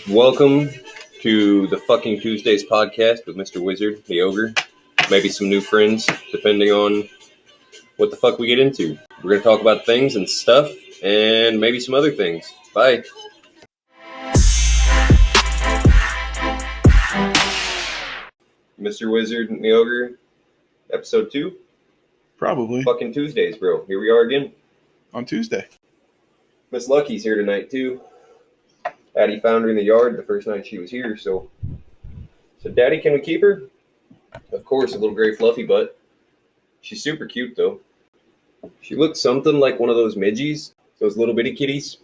Welcome to the fucking Tuesdays podcast with Mr. Wizard, the Ogre. Maybe some new friends, depending on what the fuck we get into. We're going to talk about things and stuff, and maybe some other things. Bye. Mr. Wizard and the Ogre, episode 2? Probably. Fucking Tuesdays, bro. Here we are again. On Tuesday. Miss Lucky's here tonight, too. Daddy found her in the yard the first night she was here, so Daddy, can we keep her? Of course, a little gray fluffy butt. She's super cute, though. She looks something like one of those midgies, those little bitty kitties,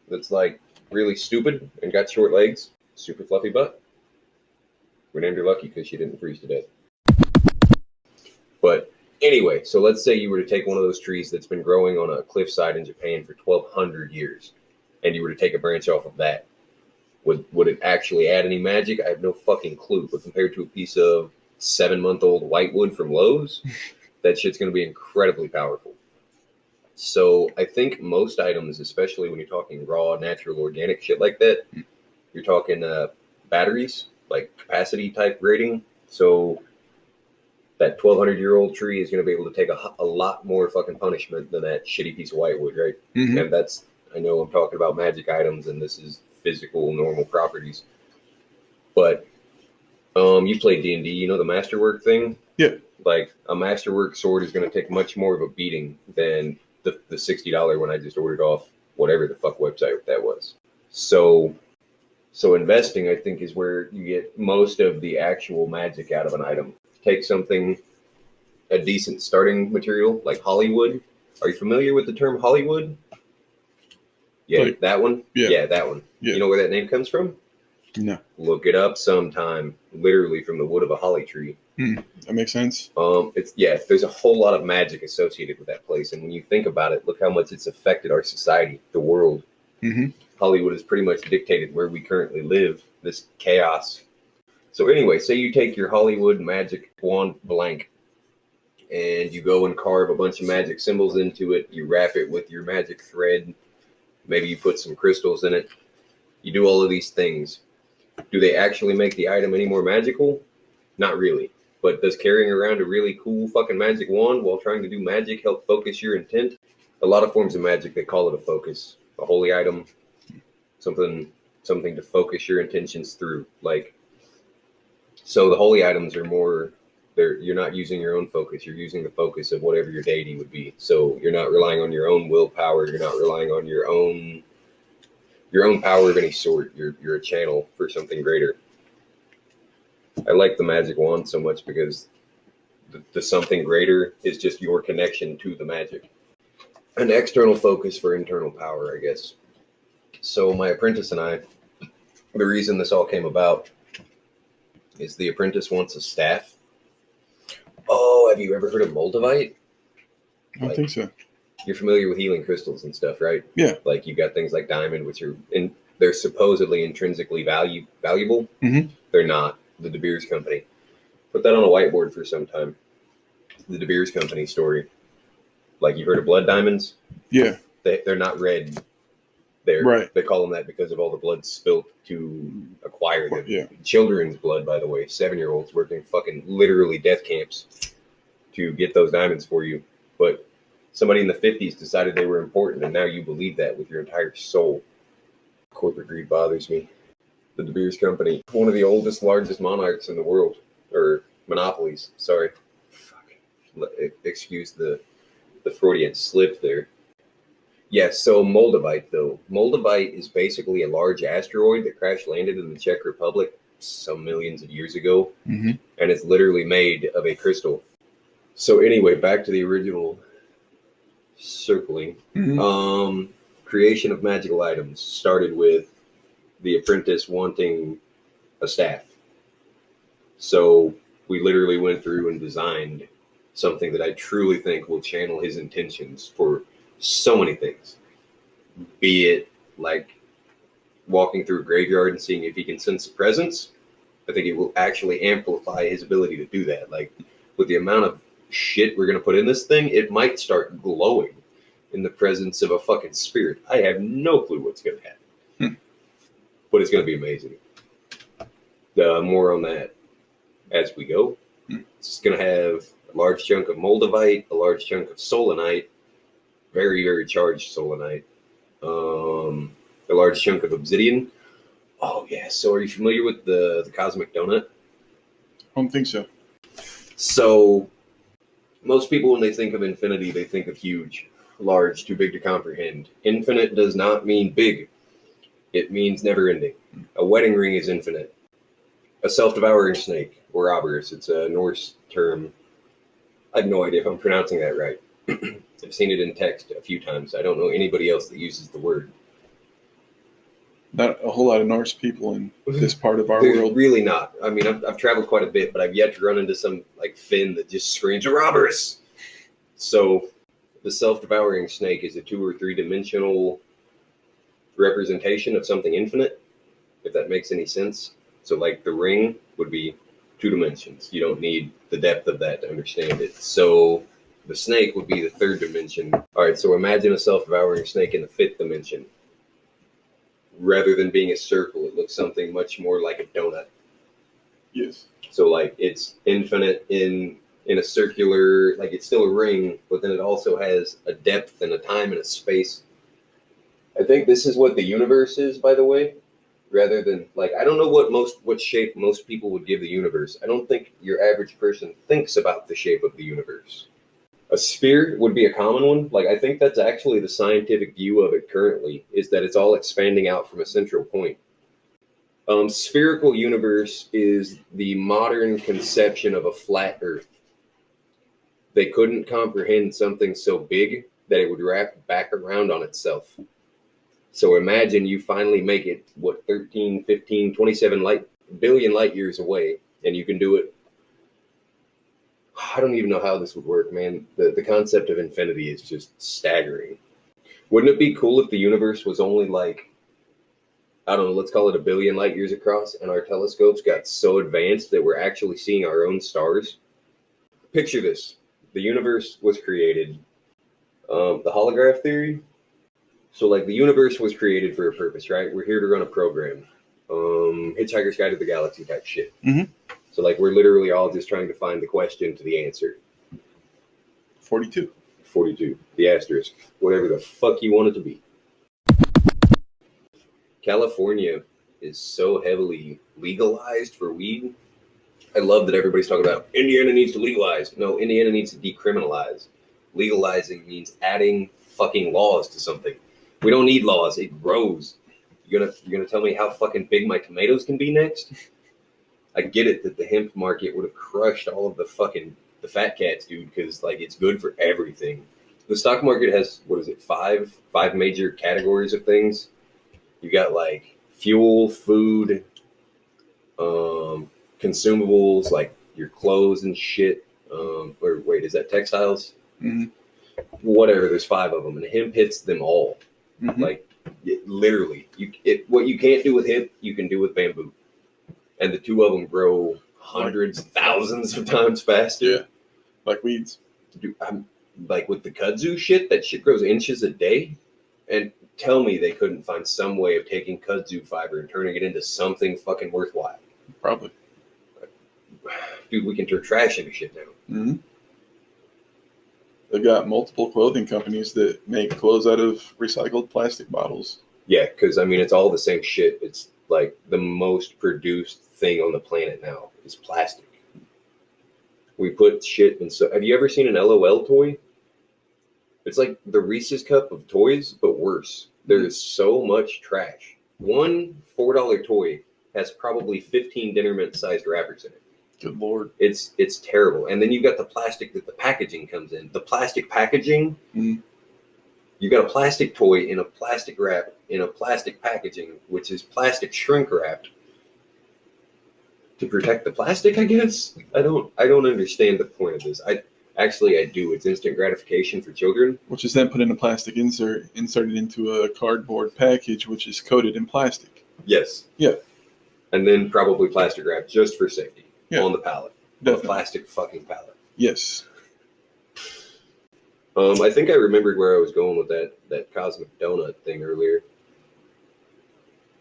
that's like really stupid and got short legs, super fluffy butt. We named her Lucky because she didn't freeze to death. But anyway, so let's say you were to take one of those trees that's been growing on a cliffside in Japan for 1,200 years, and you were to take a branch off of that. Would it actually add any magic? I have no fucking clue. But compared to a piece of 7-month-old whitewood from Lowe's, that shit's going to be incredibly powerful. So I think most items, especially when you're talking raw, natural, organic shit like that, you're talking batteries, like capacity type rating. So that 1,200-year-old tree is going to be able to take a lot more fucking punishment than that shitty piece of whitewood, right? Mm-hmm. And that's, I know I'm talking about magic items, and this is physical, normal properties. But you play D&D, you know the masterwork thing? Yeah. Like, a masterwork sword is going to take much more of a beating than the $60 one I just ordered off whatever the fuck website that was. So investing, I think, is where you get most of the actual magic out of an item. Take something, a decent starting material, like Hollywood. Are you familiar with the term Hollywood? Yeah, like, that one? Yeah, that one. Yeah. You know where that name comes from? No. Look it up sometime. Literally from the wood of a holly tree. That makes sense. There's a whole lot of magic associated with that place. And when you think about it, look how much it's affected our society, the world. Mm-hmm. Hollywood has pretty much dictated where we currently live, this chaos. So anyway, say you take your Hollywood magic wand blank and you go and carve a bunch of magic symbols into it. You wrap it with your magic thread. Maybe you put some crystals in it. You do all of these things. Do they actually make the item any more magical? Not really. But does carrying around a really cool fucking magic wand while trying to do magic help focus your intent? A lot of forms of magic, they call it a focus. A holy item. Something to focus your intentions through. So the holy items are more, you're not using your own focus. You're using the focus of whatever your deity would be. So you're not relying on your own willpower. You're not relying on your own power of any sort. You're a channel for something greater. I like the magic wand so much because the something greater is just your connection to the magic. An external focus for internal power, I guess. So my apprentice and I, the reason this all came about is the apprentice wants a staff. Oh, have you ever heard of Moldavite? I don't think so. You're familiar with healing crystals and stuff, right? Yeah. Like you've got things like diamond, which they're supposedly intrinsically valuable. Mm-hmm. They're not. The De Beers Company. Put that on a whiteboard for some time. The De Beers Company story. Like you've heard of blood diamonds? Yeah. They're not red. They call them that because of all the blood spilt to acquire them. Yeah. Children's blood, by the way. 7-year-olds working fucking literally death camps to get those diamonds for you. But somebody in the 50s decided they were important, and now you believe that with your entire soul. Corporate greed bothers me. The De Beers Company, one of the oldest, largest monarchs in the world. Or monopolies, sorry. Fuck. Excuse the Freudian slip there. Yes, so Moldavite, though. Moldavite is basically a large asteroid that crash landed in the Czech Republic some millions of years ago. Mm-hmm. And it's literally made of a crystal. So anyway, back to the original circling. Mm-hmm. Creation of magical items started with the apprentice wanting a staff. So we literally went through and designed something that I truly think will channel his intentions for so many things. Be it like walking through a graveyard and seeing if he can sense a presence. I think it will actually amplify his ability to do that. Like with the amount of shit we're going to put in this thing, it might start glowing in the presence of a fucking spirit. I have no clue what's going to happen. but it's going to be amazing. More on that as we go. It's going to have a large chunk of moldavite, a large chunk of solanite, very, very charged solanite, a large chunk of obsidian. Oh, yeah. So are you familiar with the cosmic donut? I don't think so. So most people, when they think of infinity, they think of huge, large, too big to comprehend. Infinite does not mean big. It means never ending. A wedding ring is infinite. A self-devouring snake, or Oberus, it's a Norse term. I have no idea if I'm pronouncing that right. I've seen it in text a few times. I don't know anybody else that uses the word. Not a whole lot of Norse people in this part of our There's world. Really not. I mean, I've traveled quite a bit, but I've yet to run into some like Finn that just screams Oberus. So the self-devouring snake is a 2 or 3 dimensional representation of something infinite, if that makes any sense. So like the ring would be 2 dimensions. You don't need the depth of that to understand it. So the snake would be the 3rd dimension. All right, so imagine a self-devouring snake in the 5th dimension. Rather than being a circle, it looks something much more like a donut. Yes. So like it's infinite in a circular, like it's still a ring, but then it also has a depth and a time and a space. I think this is what the universe is, by the way. Rather than like, I don't know what shape most people would give the universe. I don't think your average person thinks about the shape of the universe. A sphere would be a common one. Like, I think that's actually the scientific view of it currently, is that it's all expanding out from a central point. Spherical universe is the modern conception of a flat Earth. They couldn't comprehend something so big that it would wrap back around on itself. So imagine you finally make it, 13, 15, 27 billion light years away, and you can do it. I don't even know how this would work, man. The concept of infinity is just staggering. Wouldn't it be cool if the universe was only like, I don't know, let's call it 1 billion light years across, and our telescopes got so advanced that we're actually seeing our own stars? Picture this. The universe was created. The holograph theory. So, like, the universe was created for a purpose, right? We're here to run a program. Hitchhiker's Guide to the Galaxy type shit. Mm-hmm. So, like, we're literally all just trying to find the question to the answer. 42. 42. The asterisk. Whatever the fuck you want it to be. California is so heavily legalized for weed. I love that everybody's talking about Indiana needs to legalize. No, Indiana needs to decriminalize. Legalizing means adding fucking laws to something. We don't need laws. It grows. You're gonna tell me how fucking big my tomatoes can be next? I get it that the hemp market would have crushed all of the fat cats, dude, because like it's good for everything. The stock market has, what is it, five major categories of things. You got like fuel, food, consumables like your clothes and shit. Or wait, is that textiles? Mm-hmm. Whatever. There's 5 of them, and hemp hits them all. Mm-hmm. Like literally, what you can't do with hemp, you can do with bamboo, and the 2 of them grow hundreds, thousands of times faster. Yeah, like weeds. Dude, I'm like with the kudzu shit. That shit grows inches a day, and tell me they couldn't find some way of taking kudzu fiber and turning it into something fucking worthwhile. Probably. Dude, we can turn trash into shit now. Mm-hmm. They've got multiple clothing companies that make clothes out of recycled plastic bottles. Yeah, because I mean, it's all the same shit. It's like the most produced thing on the planet now is plastic. We put shit in. So, have you ever seen an LOL toy? It's like the Reese's cup of toys, but worse. There is so much trash. One $4 toy has probably 15 dinner mint-sized wrappers in it. Good Lord. It's terrible. And then you got the plastic that the packaging comes in. The plastic packaging, you got a plastic toy in a plastic wrap in a plastic packaging, which is plastic shrink wrapped to protect the plastic, I guess. I don't understand the point of this. I do. It's instant gratification for children. Which is then put in a plastic inserted into a cardboard package, which is coated in plastic. Yes. Yeah. And then probably plastic wrap just for safety. Yeah. On the pallet. Definitely. A plastic fucking pallet. Yes. I think I remembered where I was going with that cosmic donut thing earlier.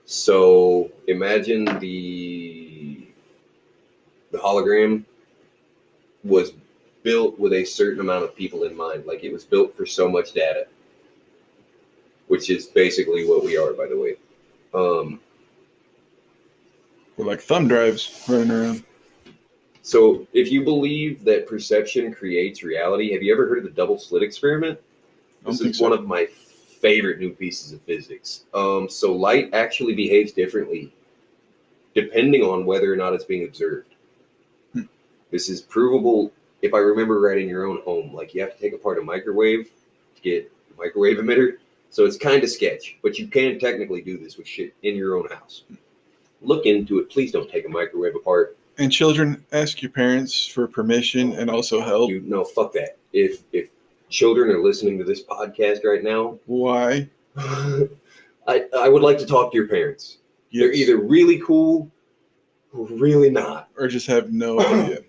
So imagine the hologram was built with a certain amount of people in mind. Like it was built for so much data, which is basically what we are, by the way. We're like thumb drives running around. So if you believe that perception creates reality, have you ever heard of the double slit experiment? This is one of my favorite new pieces of physics. So light actually behaves differently depending on whether or not it's being observed. This is provable, if I remember right, in your own home. Like you have to take apart a microwave to get a microwave emitter. So it's kind of sketch, but you can technically do this with shit in your own house. Look into it. Please don't take a microwave apart. And children, ask your parents for permission and also help. No, fuck that. If children are listening to this podcast right now, why? I would like to talk to your parents. Yes. They're either really cool or really not. Or just have no idea.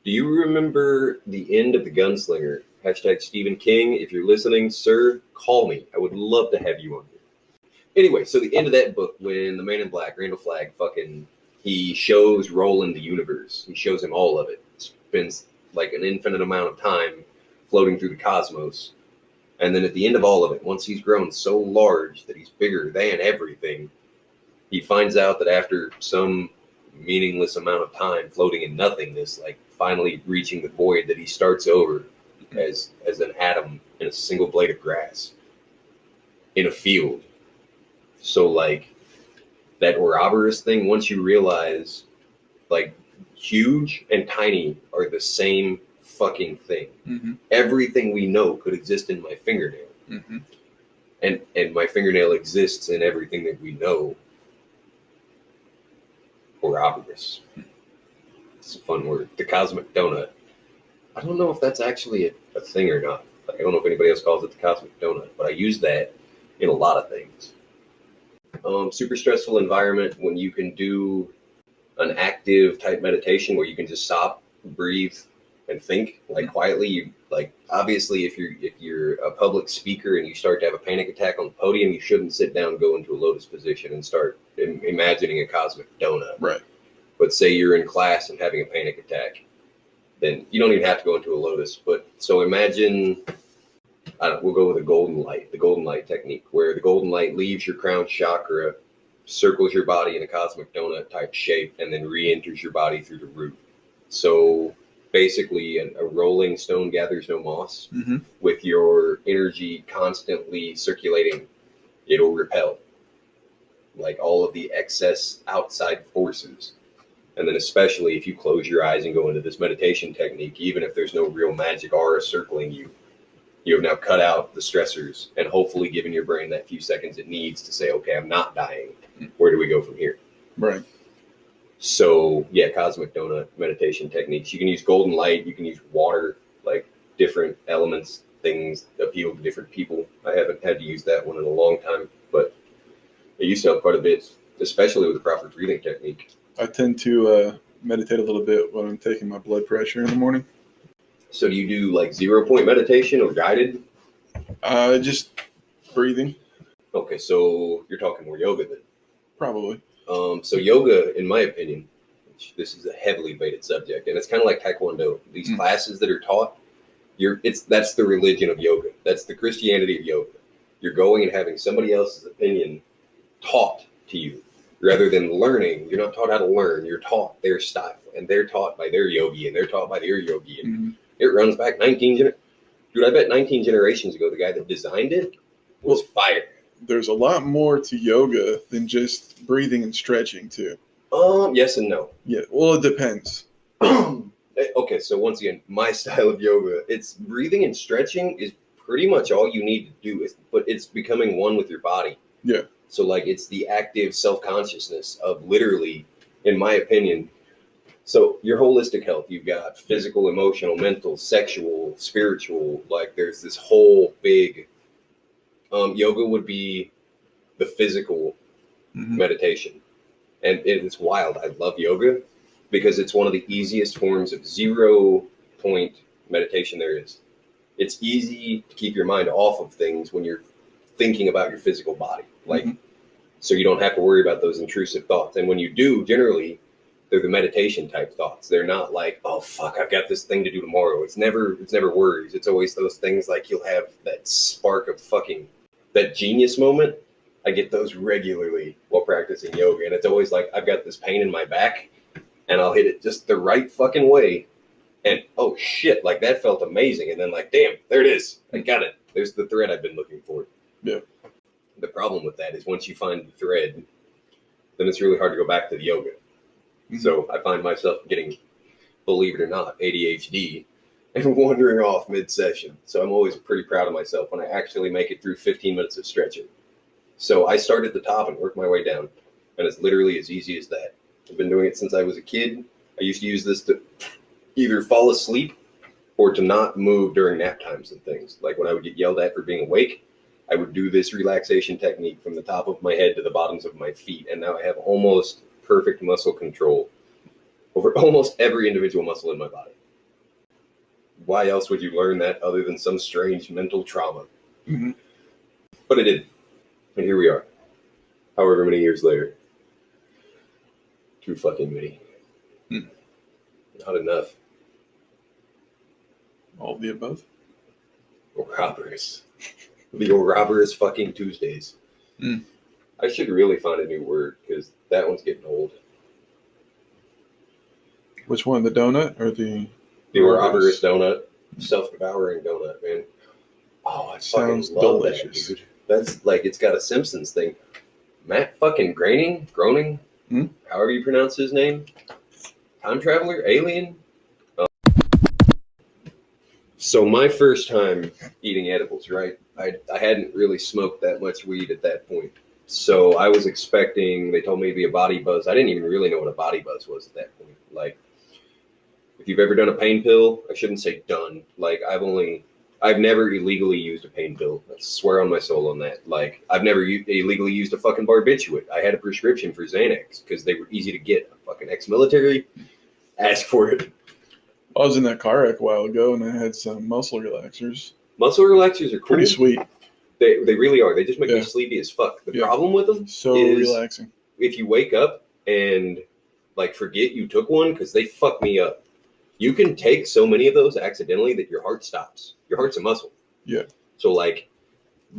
Do you remember the end of The Gunslinger? # Stephen King. If you're listening, sir, call me. I would love to have you on here. Anyway, so the end of that book, when the Man in Black, Randall Flagg, he shows Roland the universe. He shows him all of it. Spends like an infinite amount of time floating through the cosmos. And then at the end of all of it, once he's grown so large that he's bigger than everything, he finds out that after some meaningless amount of time floating in nothingness, like finally reaching the void, that he starts over as an atom in a single blade of grass in a field. So like that Ouroboros thing, once you realize like huge and tiny are the same fucking thing. Mm-hmm. Everything we know could exist in my fingernail. Mm-hmm. And my fingernail exists in everything that we know. Ouroboros. It's a fun word. The cosmic donut. I don't know if that's actually a thing or not. Like, I don't know if anybody else calls it the cosmic donut, but I use that in a lot of things. Super stressful environment when you can do an active type meditation where you can just stop, breathe, and think like quietly. You like obviously if you're a public speaker and you start to have a panic attack on the podium, you shouldn't sit down, go into a lotus position, and start imagining a cosmic donut. Right. But say you're in class and having a panic attack, then you don't even have to go into a lotus. But so imagine. We'll go with the golden light technique, where the golden light leaves your crown chakra, circles your body in a cosmic donut type shape, and then re-enters your body through the root. So basically a rolling stone gathers no moss. Mm-hmm. With your energy constantly circulating, it'll repel like all of the excess outside forces. And then especially if you close your eyes and go into this meditation technique, even if there's no real magic aura circling you, you have now cut out the stressors and hopefully given your brain that few seconds it needs to say, okay, I'm not dying. Where do we go from here? Right. So yeah, cosmic donut meditation techniques. You can use golden light. You can use water, like different elements, things appeal to different people. I haven't had to use that one in a long time, but it used to help quite a bit, especially with the proper breathing technique. I tend to meditate a little bit when I'm taking my blood pressure in the morning. So do you do like 0-point meditation or guided? Just breathing. Okay, so you're talking more yoga then? Probably. So yoga, in my opinion, this is a heavily debated subject, and it's kind of like Taekwondo. These classes that are taught, that's the religion of yoga. That's the Christianity of yoga. You're going and having somebody else's opinion taught to you. Rather than learning, you're not taught how to learn. You're taught their style, and they're taught by their yogi, and they're taught by their yogi. And it runs back 19 generations. Dude, I bet 19 generations ago, the guy that designed it was fired. There's a lot more to yoga than just breathing and stretching, too. Yes and no. Yeah, well, it depends. Okay, so once again, my style of yoga, it's breathing and stretching is pretty much all you need to do, but it's becoming one with your body. Yeah. So, like, it's the active self-consciousness of literally, in my opinion, so your holistic health, you've got physical, emotional, mental, sexual, spiritual, like there's this whole big, yoga would be the physical meditation. And it's wild. I love yoga because it's one of the easiest forms of 0-point meditation there is. It's easy to keep your mind off of things when you're thinking about your physical body. Like So you don't have to worry about those intrusive thoughts. And when you do, generally, they're the meditation type thoughts. They're not like, oh fuck, I've got this thing to do tomorrow. It's never worries. It's always those things like you'll have that spark of fucking that genius moment. I get those regularly while practicing yoga, and it's always like I've got this pain in my back, and I'll hit it just the right fucking way, and oh shit, like that felt amazing, and then like damn, there it is, I got it. There's the thread I've been looking for. Yeah. The problem with that is once you find the thread, then it's really hard to go back to the yoga. Mm-hmm. So I find myself getting, believe it or not, ADHD and wandering off mid-session. So I'm always pretty proud of myself when I actually make it through 15 minutes of stretching. So I start at the top and work my way down, and it's literally as easy as that. I've been doing it since I was a kid. I used to use this to either fall asleep or to not move during nap times and things. Like when I would get yelled at for being awake, I would do this relaxation technique from the top of my head to the bottoms of my feet, and now I have almost perfect muscle control over almost every individual muscle in my body. Why else would you learn that other than some strange mental trauma? Mm-hmm. But I did. And here we are, however many years later. Too fucking many. Not enough. All of the above? Robbers. The Robbers fucking Tuesdays. I should really find a new word, because that one's getting old. Which one, the donut or the... The Robbers donut. Self-devouring donut, man. Oh, I fucking love delicious. That, dude. That's like, it's got a Simpsons thing. Matt fucking Groening, however you pronounce his name. Time traveler, alien. So my first time eating edibles, right? I hadn't really smoked that much weed at that point. So I was expecting, they told me to be a body buzz. I didn't even really know what a body buzz was at that point. Like, if you've ever done a pain pill, I shouldn't say done. Like, I've never illegally used a pain pill. I swear on my soul on that. Like, I've never illegally used a fucking barbiturate. I had a prescription for Xanax because they were easy to get. I'm fucking ex-military. Ask for it. I was in that car wreck a while ago, and I had some muscle relaxers. Muscle relaxers are cool. Pretty sweet. They really are. They just make me sleepy as fuck. The problem with them is relaxing. If you wake up and, like, forget you took one, because they fuck me up. You can take so many of those accidentally that your heart stops. Your heart's a muscle. Yeah. So, like,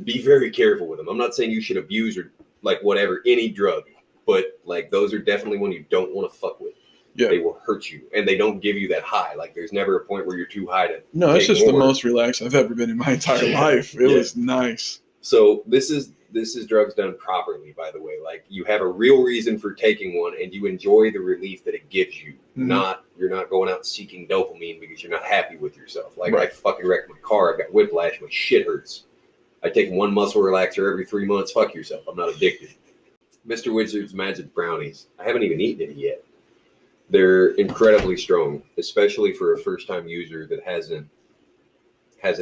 be very careful with them. I'm not saying you should abuse or, like, whatever, any drug. But, like, those are definitely one you don't want to fuck with. Yeah. They will hurt you. And they don't give you that high. Like, there's never a point where you're too high to No, it's just more. The most relaxed I've ever been in my entire life. It was nice. So, this is drugs done properly, by the way. Like, you have a real reason for taking one, and you enjoy the relief that it gives you. You're not going out seeking dopamine because you're not happy with yourself. Like, I fucking wrecked my car. I've got whiplash. My shit hurts. I take one muscle relaxer every 3 months. Fuck yourself. I'm not addicted. Mr. Wizard's Magic Brownies. I haven't even eaten it yet. They're incredibly strong, especially for a first-time user that hasn't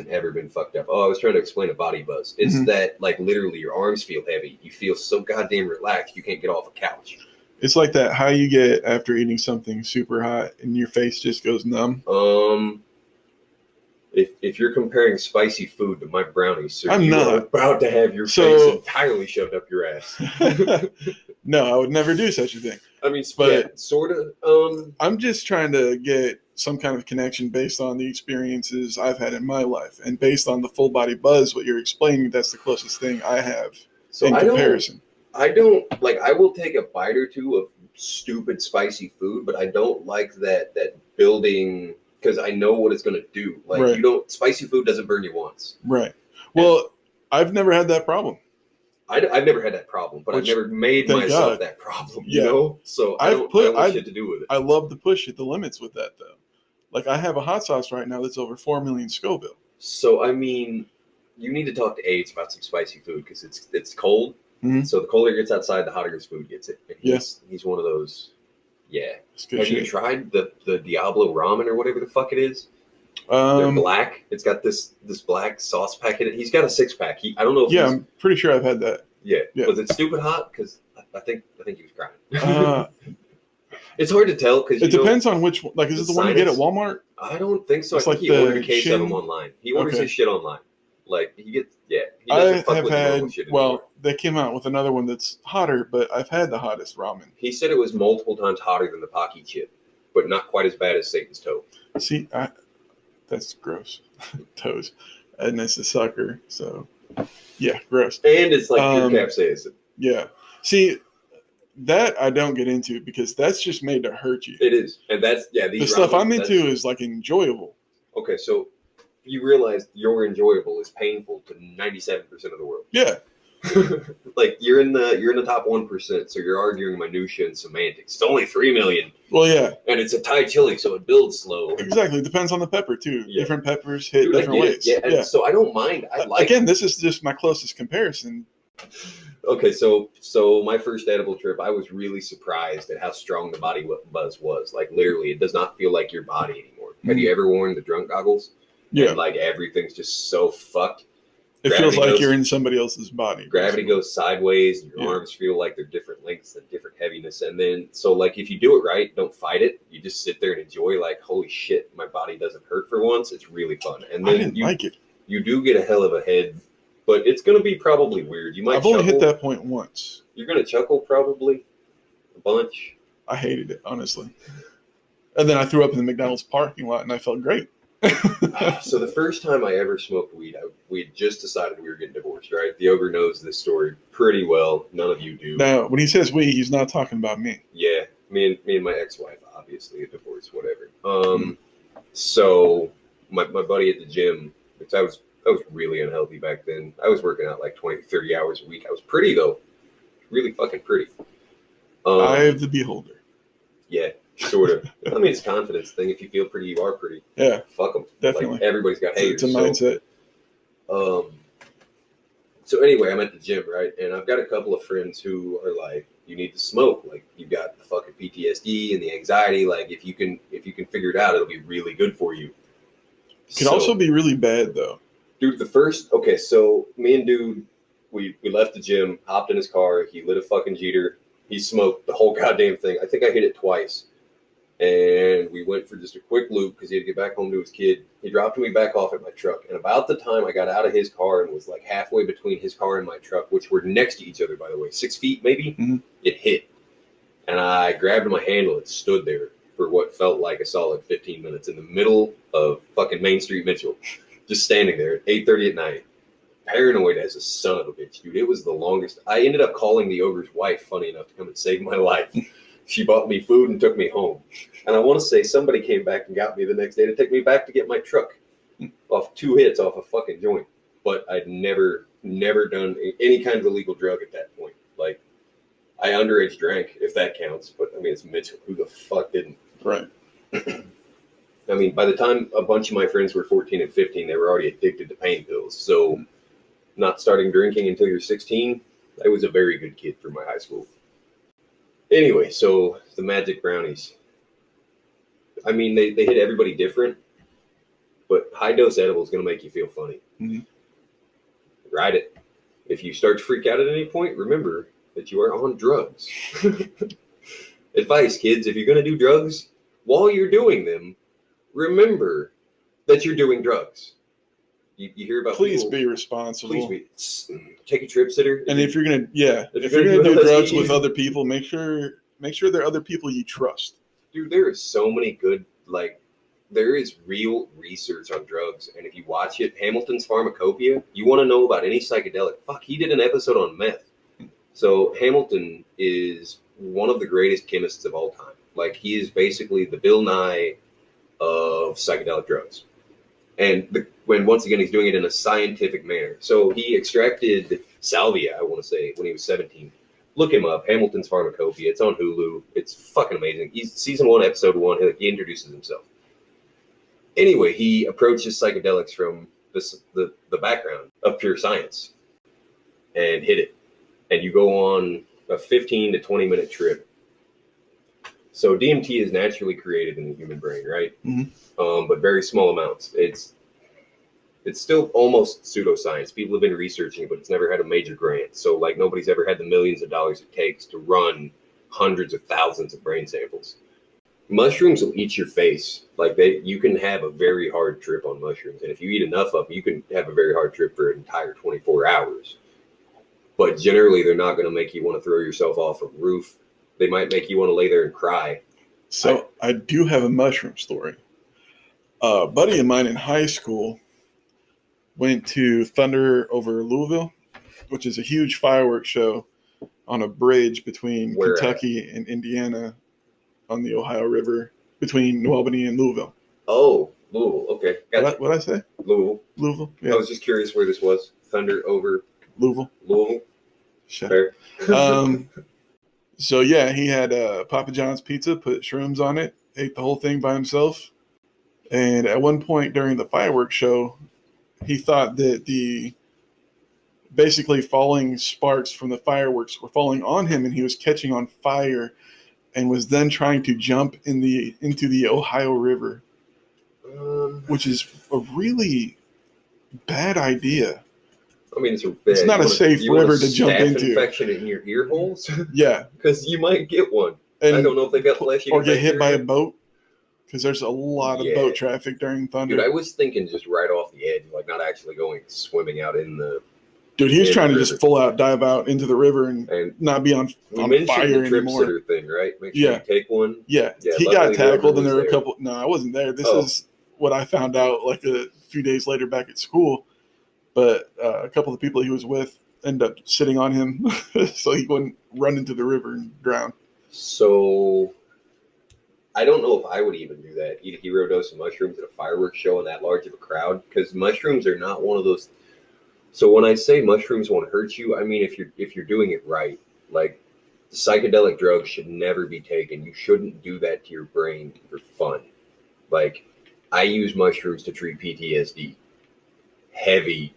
ever been fucked up. Oh, I was trying to explain a body buzz. It's that, like, literally your arms feel heavy. You feel so goddamn relaxed you can't get off a couch. It's like that high you get after eating something super hot and your face just goes numb. If you're comparing spicy food to my brownies, sir, I'm not about to have your face entirely shoved up your ass. No, I would never do such a thing. I mean, but sort of. I'm just trying to get some kind of connection based on the experiences I've had in my life, and based on the full body buzz. What you're explaining, that's the closest thing I have in comparison. I don't like. I will take a bite or two of stupid spicy food, but I don't like that building because I know what it's going to do. Like spicy food doesn't burn you once. Right. Well, I've never had that problem. I've never had that problem, but I've never made myself that problem, you know? So I don't have shit to do with it. I love to push the limits with that, though. Like, I have a hot sauce right now that's over 4 million Scoville. So, I mean, you need to talk to AIDS about some spicy food because it's cold. Mm-hmm. So the colder it gets outside, the hotter his food gets it. And he's one of those, Have you tried the Diablo ramen or whatever the fuck it is? They're black. It's got this black sauce pack in it. He's got a 6-pack. I don't know if I'm pretty sure I've had that. Yeah. Was it stupid hot? Because I think he was crying. It's hard to tell because it depends on which. Like, is it the one you get at Walmart? I don't think so. I think he ordered a case of them online. He orders his shit online. Like, he gets. Yeah. I have had. they came out with another one that's hotter, but I've had the hottest ramen. He said it was multiple times hotter than the Pocky chip, but not quite as bad as Satan's toe. See, that's gross. Toes. And it's a sucker, so yeah, gross. And it's like pure capsaicin. Yeah. See, that I don't get into because that's just made to hurt you. It is. And that's, yeah. The stuff I'm into is like enjoyable. Okay, so you realize your enjoyable is painful to 97% of the world. Yeah. Like you're in the top 1%, so you're arguing minutia and semantics. It's only 3 million. Well, yeah. And it's a Thai chili, so it builds slow. Exactly. It depends on the pepper too. Yeah. Different peppers hit different ways. Yeah. And so I don't mind. I like Again, this is just my closest comparison. Okay, so my first edible trip, I was really surprised at how strong the body buzz was. Like literally, it does not feel like your body anymore. Have you ever worn the drunk goggles? Yeah. And like everything's just so fucked. It feels like you're in somebody else's body. Gravity goes sideways, and your arms feel like they're different lengths and different heaviness. And then, so like if you do it right, don't fight it. You just sit there and enjoy. Like, holy shit, my body doesn't hurt for once. It's really fun. And then I didn't like it. You do get a hell of a head, but it's going to be probably weird. You might. I've only hit that point once. You're going to chuckle probably a bunch. I hated it, honestly. And then I threw up in the McDonald's parking lot, and I felt great. So the first time I ever smoked weed, we had just decided we were getting divorced, right? The ogre knows this story pretty well. None of you do. Now, when he says we, he's not talking about me. Yeah, me and my ex-wife, obviously, a divorce, whatever. So my buddy at the gym, which I was really unhealthy back then. I was working out like 20, 30 hours a week. I was pretty though, really fucking pretty. Eye of the beholder. Yeah. Sort of. I mean, it's a confidence thing. If you feel pretty, you are pretty. Yeah. Fuck them. Definitely. Like, everybody's got haters. It's a mindset. So anyway, I'm at the gym, right? And I've got a couple of friends who are like, you need to smoke. Like, you've got the fucking PTSD and the anxiety. Like, if you can figure it out, it'll be really good for you. It can also be really bad, though. Dude, so me and dude, we left the gym, hopped in his car. He lit a fucking Jeter. He smoked the whole goddamn thing. I think I hit it twice. And we went for just a quick loop because he had to get back home to his kid. He dropped me back off at my truck. And about the time I got out of his car and was like halfway between his car and my truck, which were next to each other, by the way, 6 feet maybe, It hit. And I grabbed my handle and stood there for what felt like a solid 15 minutes in the middle of fucking Main Street, Mitchell. Just standing there at 8:30 at night. Paranoid as a son of a bitch, dude. It was the longest. I ended up calling the ogre's wife, funny enough, to come and save my life. She bought me food and took me home. And I want to say somebody came back and got me the next day to take me back to get my truck off 2 hits off a fucking joint. But I'd never done any kind of illegal drug at that point. Like, I underage drank, if that counts. But, I mean, it's Mitchell. Who the fuck didn't? Right. I mean, by the time a bunch of my friends were 14 and 15, they were already addicted to pain pills. So not starting drinking until you're 16, I was a very good kid for my high school. Anyway, so the magic brownies. I mean, they hit everybody different, but high-dose edible is going to make you feel funny. Ride it. If you start to freak out at any point, remember that you are on drugs. Advice, kids, if you're going to do drugs, while you're doing them, remember that you're doing drugs. You hear about Please people, be responsible. Take a trip sitter. And if you're gonna do drugs with other people, make sure they're other people you trust. Dude, there is so many good, like, there is real research on drugs, and if you watch it, Hamilton's Pharmacopoeia, you want to know about any psychedelic. Fuck, he did an episode on meth. So Hamilton is one of the greatest chemists of all time. Like, he is basically the Bill Nye of psychedelic drugs. And once again, he's doing it in a scientific manner. So he extracted salvia, I want to say, when he was 17. Look him up, Hamilton's Pharmacopoeia. It's on Hulu. It's fucking amazing. He's season 1, episode 1. He introduces himself. Anyway, he approaches psychedelics from the background of pure science and hit it. And you go on a 15 to 20 minute trip. So DMT is naturally created in the human brain, right? But very small amounts. It's still almost pseudoscience. People have been researching it, but it's never had a major grant. So, like, nobody's ever had the millions of dollars it takes to run hundreds of thousands of brain samples. Mushrooms will eat your face. Like, you can have a very hard trip on mushrooms. And if you eat enough of them, you can have a very hard trip for an entire 24 hours. But generally, they're not going to make you want to throw yourself off a roof. They might make you want to lay there and cry. So I do have a mushroom story. A buddy of mine in high school went to Thunder over Louisville, which is a huge fireworks show on a bridge between Kentucky and Indiana on the Ohio River, between New Albany and Louisville. Oh, Louisville. Okay. What did I say? Louisville. Louisville. Yeah. I was just curious where this was. Thunder over Louisville. Shut up. So yeah, he had Papa John's pizza, put shrooms on it, ate the whole thing by himself. And at one point during the fireworks show, he thought that the basically falling sparks from the fireworks were falling on him, and he was catching on fire, and was then trying to jump into the Ohio River, which is a really bad idea. I mean, it's not a safe river to jump into. Infection in your ear holes? Yeah, because you might get one. And I don't know if they got fleshy or get hit by a boat, because there's a lot of boat traffic during Thunder. Dude, I was thinking just right off the edge, like not actually going swimming out in the. Dude, he was trying to just full out dive out into the river and not be on fire the trip anymore. Sitter thing, right? Make sure you take one. Yeah, he got tackled, and there were a couple. No, I wasn't there. This is what I found out like a few days later back at school. But a couple of the people he was with ended up sitting on him so he wouldn't run into the river and drown. So I don't know if I would even do that. Eat a hero dose of mushrooms at a fireworks show in that large of a crowd, because mushrooms are not one of those. So when I say mushrooms won't hurt you, I mean if you're doing it right. Like, psychedelic drugs should never be taken. You shouldn't do that to your brain for fun. Like, I use mushrooms to treat PTSD. Heavy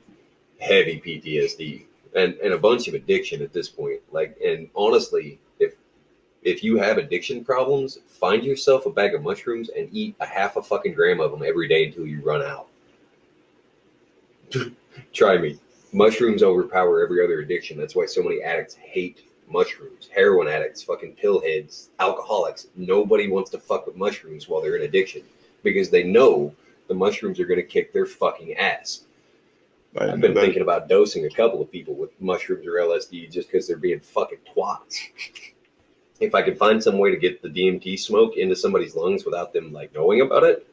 PTSD. And a bunch of addiction at this point. Like, and honestly, if you have addiction problems, find yourself a bag of mushrooms and eat a half a fucking gram of them every day until you run out. Try me. Mushrooms overpower every other addiction. That's why so many addicts hate mushrooms. Heroin addicts, fucking pill heads, alcoholics. Nobody wants to fuck with mushrooms while they're in addiction, because they know the mushrooms are going to kick their fucking ass. I've been thinking about dosing a couple of people with mushrooms or LSD just because they're being fucking twats. If I could find some way to get the DMT smoke into somebody's lungs without them like knowing about it,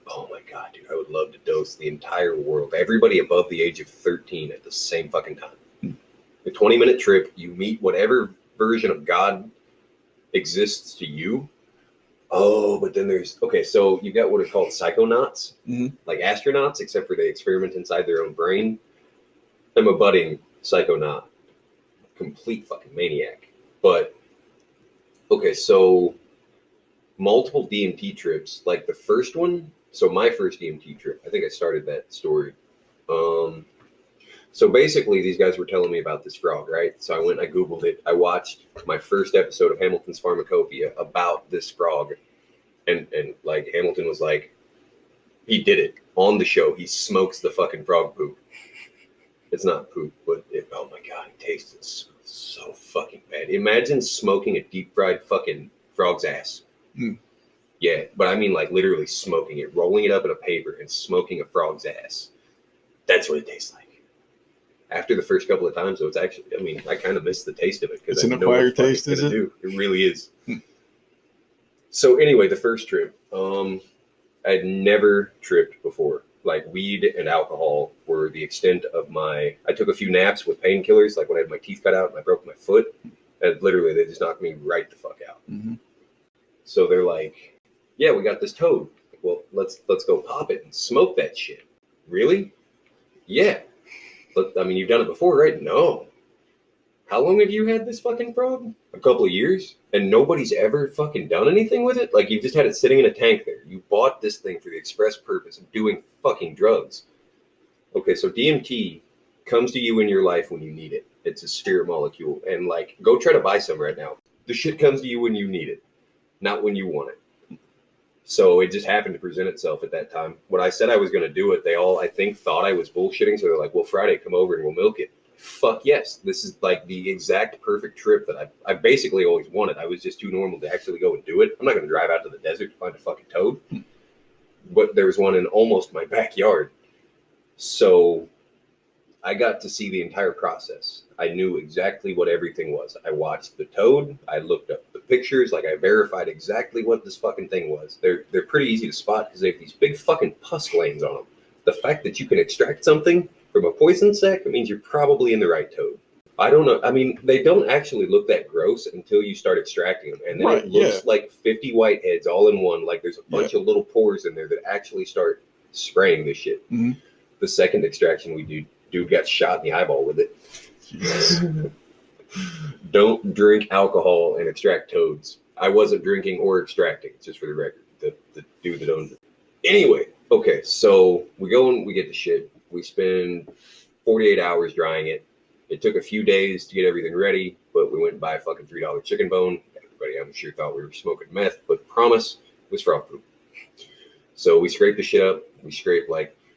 oh my God, dude, I would love to dose the entire world, everybody above the age of 13 at the same fucking time. A 20-minute trip, you meet whatever version of God exists to you. Oh, but then so you got what are called psychonauts, like astronauts, except for they experiment inside their own brain. I'm a budding psychonaut, complete fucking maniac. But, okay, so multiple DMT trips, like the first one. So my first DMT trip, I think I started that story. So basically these guys were telling me about this frog, right? So I went, I Googled it. I watched my first episode of Hamilton's Pharmacopoeia about this frog. And like Hamilton was like, he did it on the show. He smokes the fucking frog poop. It's not poop, but oh my God, it tastes so fucking bad. Imagine smoking a deep fried fucking frog's ass. Yeah, but I mean like literally smoking it, rolling it up in a paper and smoking a frog's ass. That's what it tastes like. After the first couple of times, though, it's actually, I mean, I kind of miss the taste of it. It's an acquired taste, is it? It really is. So anyway, the first trip, I'd never tripped before. Like, weed and alcohol were the extent of I took a few naps with painkillers, like when I had my teeth cut out and I broke my foot, and literally they just knocked me right the fuck out. So they're like, yeah, we got this toad. Well, let's go pop it and smoke that shit. Really? Yeah. But, I mean, you've done it before, right? No. How long have you had this fucking frog? A couple of years? And nobody's ever fucking done anything with it? Like, you've just had it sitting in a tank there. You bought this thing for the express purpose of doing fucking drugs. Okay, so DMT comes to you in your life when you need it. It's a spirit molecule. And, like, go try to buy some right now. The shit comes to you when you need it, not when you want it. So it just happened to present itself at that time. When I said I was going to do it, they all, I think, thought I was bullshitting. So they're like, well, Friday, come over and we'll milk it. Fuck yes. This is like the exact perfect trip that I basically always wanted. I was just too normal to actually go and do it. I'm not going to drive out to the desert to find a fucking toad. But there was one in almost my backyard. So I got to see the entire process. I knew exactly what everything was. I watched the toad. I looked up the pictures. Like, I verified exactly what this fucking thing was. They're pretty easy to spot because they have these big fucking pus glands on them. The fact that you can extract something from a poison sac, it means you're probably in the right toad. I don't know. I mean, they don't actually look that gross until you start extracting them. And then it looks like 50 whiteheads all in one. Like, there's a bunch of little pores in there that actually start spraying this shit. Mm-hmm. The second extraction we do, dude got shot in the eyeball with it. Jesus. Don't drink alcohol and extract toads. I wasn't drinking or extracting, just for the record. The dude that owned it. Anyway, okay, so we go and we get the shit. We spend 48 hours drying it. It took a few days to get everything ready, but we went and buy a fucking $3 chicken bone. Everybody, I'm sure, thought we were smoking meth, but promise, it was frog poop. So we scraped the shit up. We scraped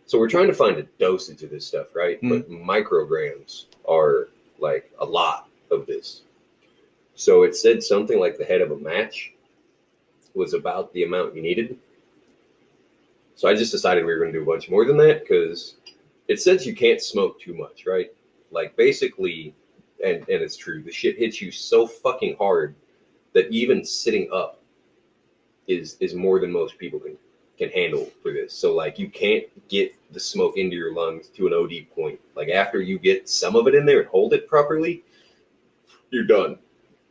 so we're trying to find a dosage of this stuff, right? Mm. But micrograms are like a lot of this. So it said something like the head of a match was about the amount you needed. So I just decided we were going to do a bunch more than that because it says you can't smoke too much, right? Like, basically, and it's true, the shit hits you so fucking hard that even sitting up is more than most people can handle for this. So, like, you can't get the smoke into your lungs to an OD point. Like, after you get some of it in there and hold it properly, you're done.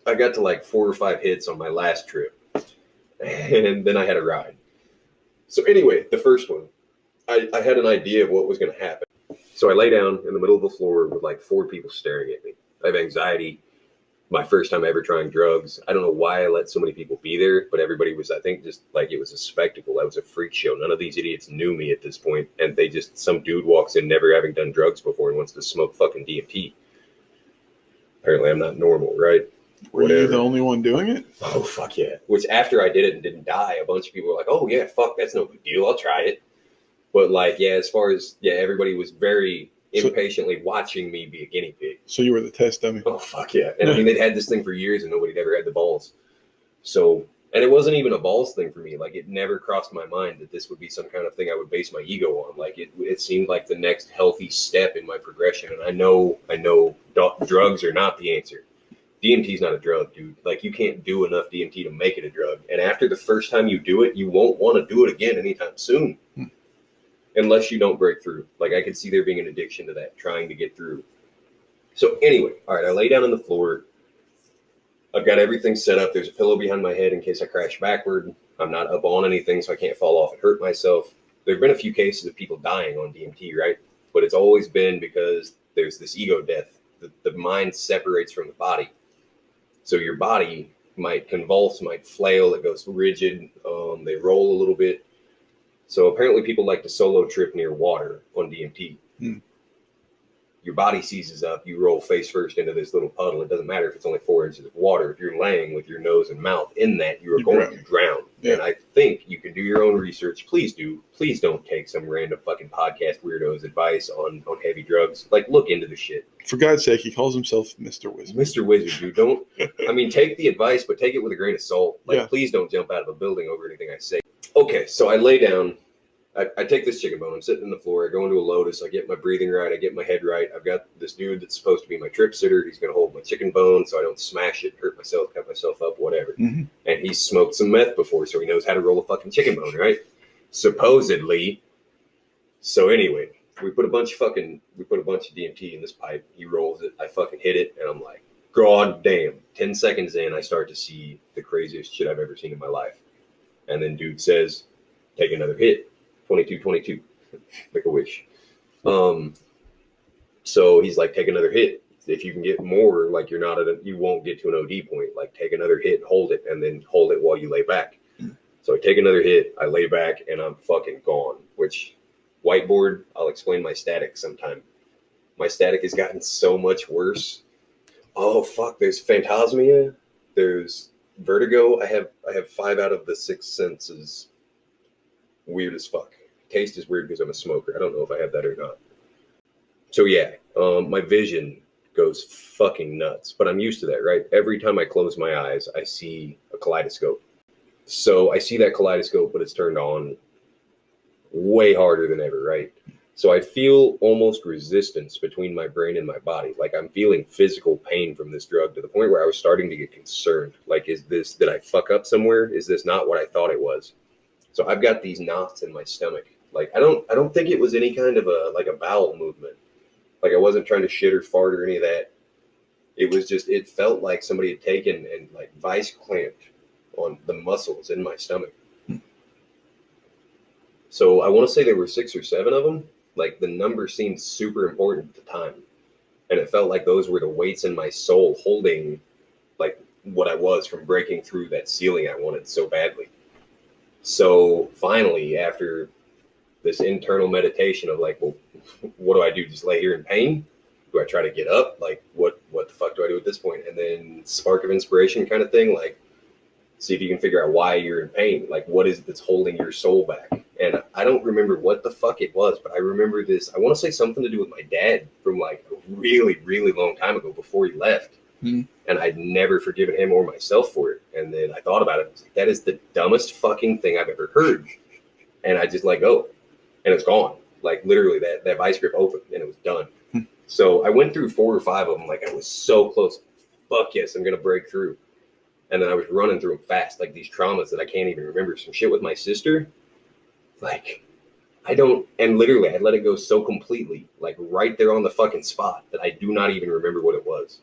I got to like 4 or 5 hits on my last trip, and then I had a ride. So anyway, the first one, I had an idea of what was going to happen. So I lay down in the middle of the floor with like 4 people staring at me. I have anxiety. My first time ever trying drugs. I don't know why I let so many people be there, but everybody was, I think, just like it was a spectacle. I was a freak show. None of these idiots knew me at this point, and some dude walks in never having done drugs before and wants to smoke fucking DMT. Apparently I'm not normal, right? Were you the only one doing it? Oh, fuck yeah. Which after I did it and didn't die, a bunch of people were like, oh yeah, fuck, that's no big deal. I'll try it. But like, yeah, as far as, everybody was very impatiently watching me be a guinea pig. So you were the test dummy. Oh, fuck yeah. And I mean, they'd had this thing for years and nobody'd ever had the balls. So, and it wasn't even a balls thing for me. Like, it never crossed my mind that this would be some kind of thing I would base my ego on. Like, it seemed like the next healthy step in my progression. And I know drugs are not the answer. DMT is not a drug, dude. Like, you can't do enough DMT to make it a drug. And after the first time you do it, you won't want to do it again anytime soon. Unless you don't break through. Like, I could see there being an addiction to that, trying to get through. So anyway, all right, I lay down on the floor. I've got everything set up. There's a pillow behind my head in case I crash backward. I'm not up on anything, so I can't fall off and hurt myself. There have been a few cases of people dying on DMT, right? But it's always been because there's this ego death. The mind separates from the body. So your body might convulse, might flail, it goes rigid, they roll a little bit. So apparently people like to solo trip near water on DMT. Your body seizes up, you roll face first into this little puddle. It doesn't matter if it's only 4 inches of water. If you're laying with your nose and mouth in that, you are going to drown. Yeah. And I think you can do your own research. Please do. Please don't take some random fucking podcast weirdo's advice on heavy drugs. Like, look into the shit. For God's sake, he calls himself Mr. Wizard. Mr. Wizard, dude. Don't, I mean, take the advice, but take it with a grain of salt. Like, please don't jump out of a building over anything I say. Okay, so I lay down. I take this chicken bone. I'm sitting on the floor. I go into a lotus. I get my breathing right. I get my head right. I've got this dude that's supposed to be my trip sitter. He's going to hold my chicken bone so I don't smash it, hurt myself, cut myself up, whatever. Mm-hmm. And he's smoked some meth before, so he knows how to roll a fucking chicken bone, right? Supposedly. So anyway, we put a bunch of DMT in this pipe. He rolls it. I fucking hit it, and I'm like, God damn. 10 seconds in, I start to see the craziest shit I've ever seen in my life. And then dude says, take another hit. 22, make a wish. So he's like, take another hit. If you can get more, like you won't get to an OD point. Like, take another hit, hold it, and then hold it while you lay back. So I take another hit, I lay back, and I'm fucking gone. Which, whiteboard, I'll explain my static sometime. My static has gotten so much worse. Oh fuck, there's phantasmia, there's vertigo. I have 5 out of the 6 senses. Weird as fuck. Taste is weird because I'm a smoker. I don't know if I have that or not. So yeah, my vision goes fucking nuts, but I'm used to that, right? Every time I close my eyes, I see a kaleidoscope. So I see that kaleidoscope, but it's turned on way harder than ever, right? So I feel almost resistance between my brain and my body. Like I'm feeling physical pain from this drug to the point where I was starting to get concerned. Like, did I fuck up somewhere? Is this not what I thought it was? So I've got these knots in my stomach. Like I don't think it was any kind of a bowel movement. Like I wasn't trying to shit or fart or any of that. It was just, it felt like somebody had taken and like vice clamped on the muscles in my stomach. So I want to say there were 6 or 7 of them. Like the number seemed super important at the time. And it felt like those were the weights in my soul holding like what I was from breaking through that ceiling I wanted so badly. So finally, after this internal meditation of like, well, what do I do? Just lay here in pain? Do I try to get up? Like, what the fuck do I do at this point? And then spark of inspiration kind of thing, like, see if you can figure out why you're in pain. Like, what is it that's holding your soul back? And I don't remember what the fuck it was, but I remember this. I want to say something to do with my dad from like a really, really long time ago before he left. Mm-hmm. And I'd never forgiven him or myself for it. And then I thought about it. I was like, that is the dumbest fucking thing I've ever heard. And I just let go. And it's gone. Like, literally, that vice grip opened and it was done. Mm-hmm. So I went through 4 or 5 of them. Like, I was so close. Fuck yes, I'm going to break through. And then I was running through them fast, like these traumas that I can't even remember. Some shit with my sister. Like, and literally, I let it go so completely, like right there on the fucking spot, that I do not even remember what it was.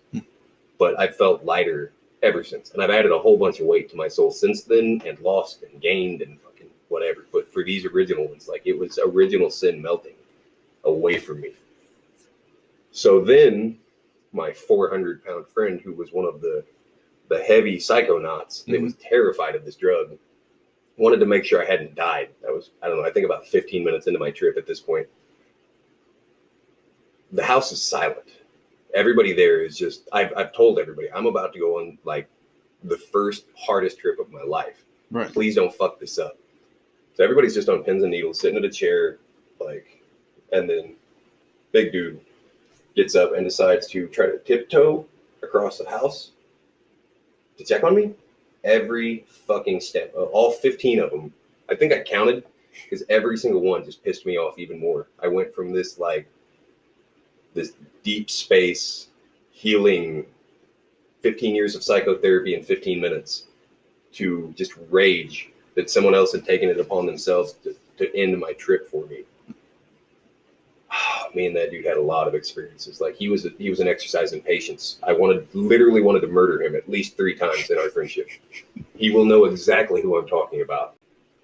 But I've felt lighter ever since. And I've added a whole bunch of weight to my soul since then, and lost and gained and fucking whatever. But for these original ones, like it was original sin melting away from me. So then my 400-pound friend, who was one of the heavy psychonauts that was terrified of this drug, wanted to make sure I hadn't died. That was, I don't know, I think about 15 minutes into my trip at this point. The house is silent. Everybody there is just, I've told everybody, I'm about to go on like the first hardest trip of my life. Right. Please don't fuck this up. So everybody's just on pins and needles, sitting at a chair, like, and then big dude gets up and decides to try to tiptoe across the house to check on me. Every fucking step, all 15 of them, I think I counted, because every single one just pissed me off even more. I went from this deep space healing 15 years of psychotherapy in 15 minutes to just rage that someone else had taken it upon themselves to end my trip for me. Me and that dude had a lot of experiences. Like he was an exercise in patience. I literally wanted to murder him at least 3 times in our friendship. He will know exactly who I'm talking about.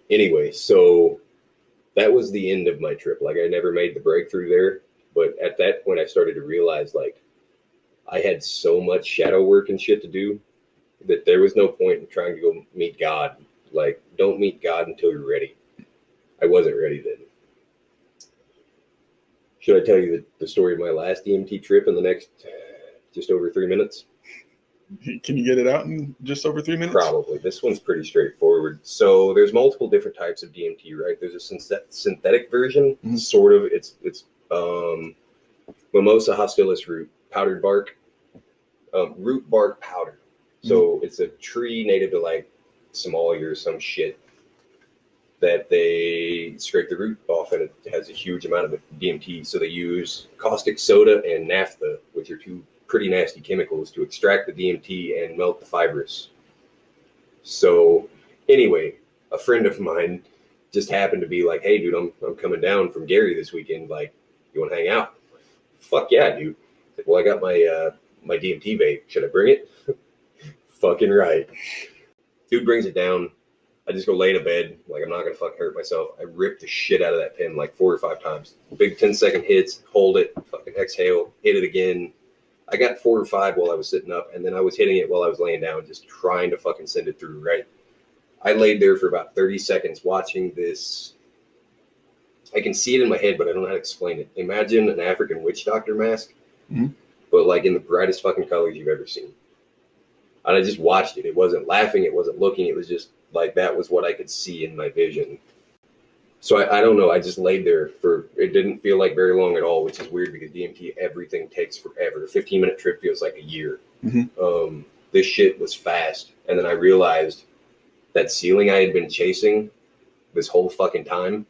Anyway, so that was the end of my trip. Like I never made the breakthrough there. But at that point I started to realize like I had so much shadow work and shit to do that there was no point in trying to go meet God. Like, don't meet God until you're ready. I wasn't ready then. Should I tell you the story of my last DMT trip in the next just over 3 minutes? Can you get it out in just over 3 minutes? Probably. This one's pretty straightforward. So there's multiple different types of DMT, right? There's a synthetic version, sort of. It's Mimosa hostilis root, powdered bark, root bark powder. So it's a tree native to like Somalia or some shit that they scrape the root off, and it has a huge amount of DMT. So they use caustic soda and naphtha, which are 2 pretty nasty chemicals, to extract the DMT and melt the fibrous. So anyway, a friend of mine just happened to be like, hey dude, I'm coming down from Gary this weekend. Like, you want to hang out? Fuck yeah, dude. Like, well, I got my DMT vape. Should I bring it? Fucking right. Dude brings it down. I just go lay in a bed. Like, I'm not going to fucking hurt myself. I rip the shit out of that pen like 4 or 5 times. Big 10-second hits, hold it, fucking exhale, hit it again. I got 4 or 5 while I was sitting up, and then I was hitting it while I was laying down, just trying to fucking send it through, right? I laid there for about 30 seconds watching this. I can see it in my head, but I don't know how to explain it. Imagine an African witch doctor mask, but like in the brightest fucking colors you've ever seen. And I just watched it. It wasn't laughing. It wasn't looking. It was just like, that was what I could see in my vision. So I don't know. I just laid there it didn't feel like very long at all, which is weird because DMT, everything takes forever. A 15-minute trip feels like a year. This shit was fast. And then I realized that ceiling I had been chasing this whole fucking time,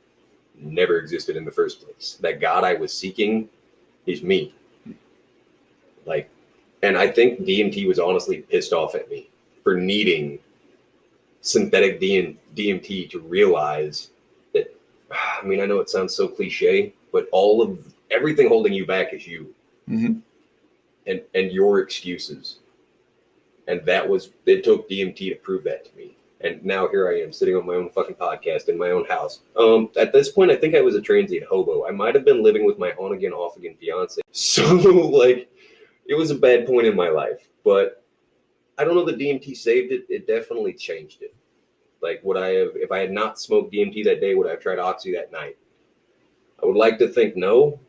never existed in the first place. That God I was seeking is me. Like, and I think DMT was honestly pissed off at me for needing synthetic DMT to realize that, I mean, I know it sounds so cliche, but everything holding you back is you. Mm-hmm. And your excuses. And it took DMT to prove that to me. And now here I am sitting on my own fucking podcast in my own house. At this point, I think I was a transient hobo. I might have been living with my on again, off again fiance. So like, it was a bad point in my life, but I don't know that DMT saved it. It definitely changed it. Like, if I had not smoked DMT that day, would I have tried Oxy that night? I would like to think no.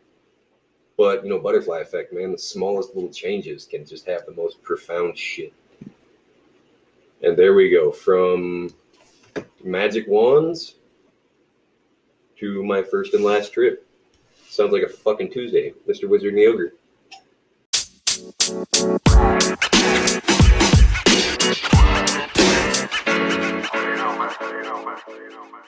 But, butterfly effect, man, the smallest little changes can just have the most profound shit. And there we go. From magic wands to my first and last trip. Sounds like a fucking Tuesday, Mr. Wizard and the Ogre. You know, man.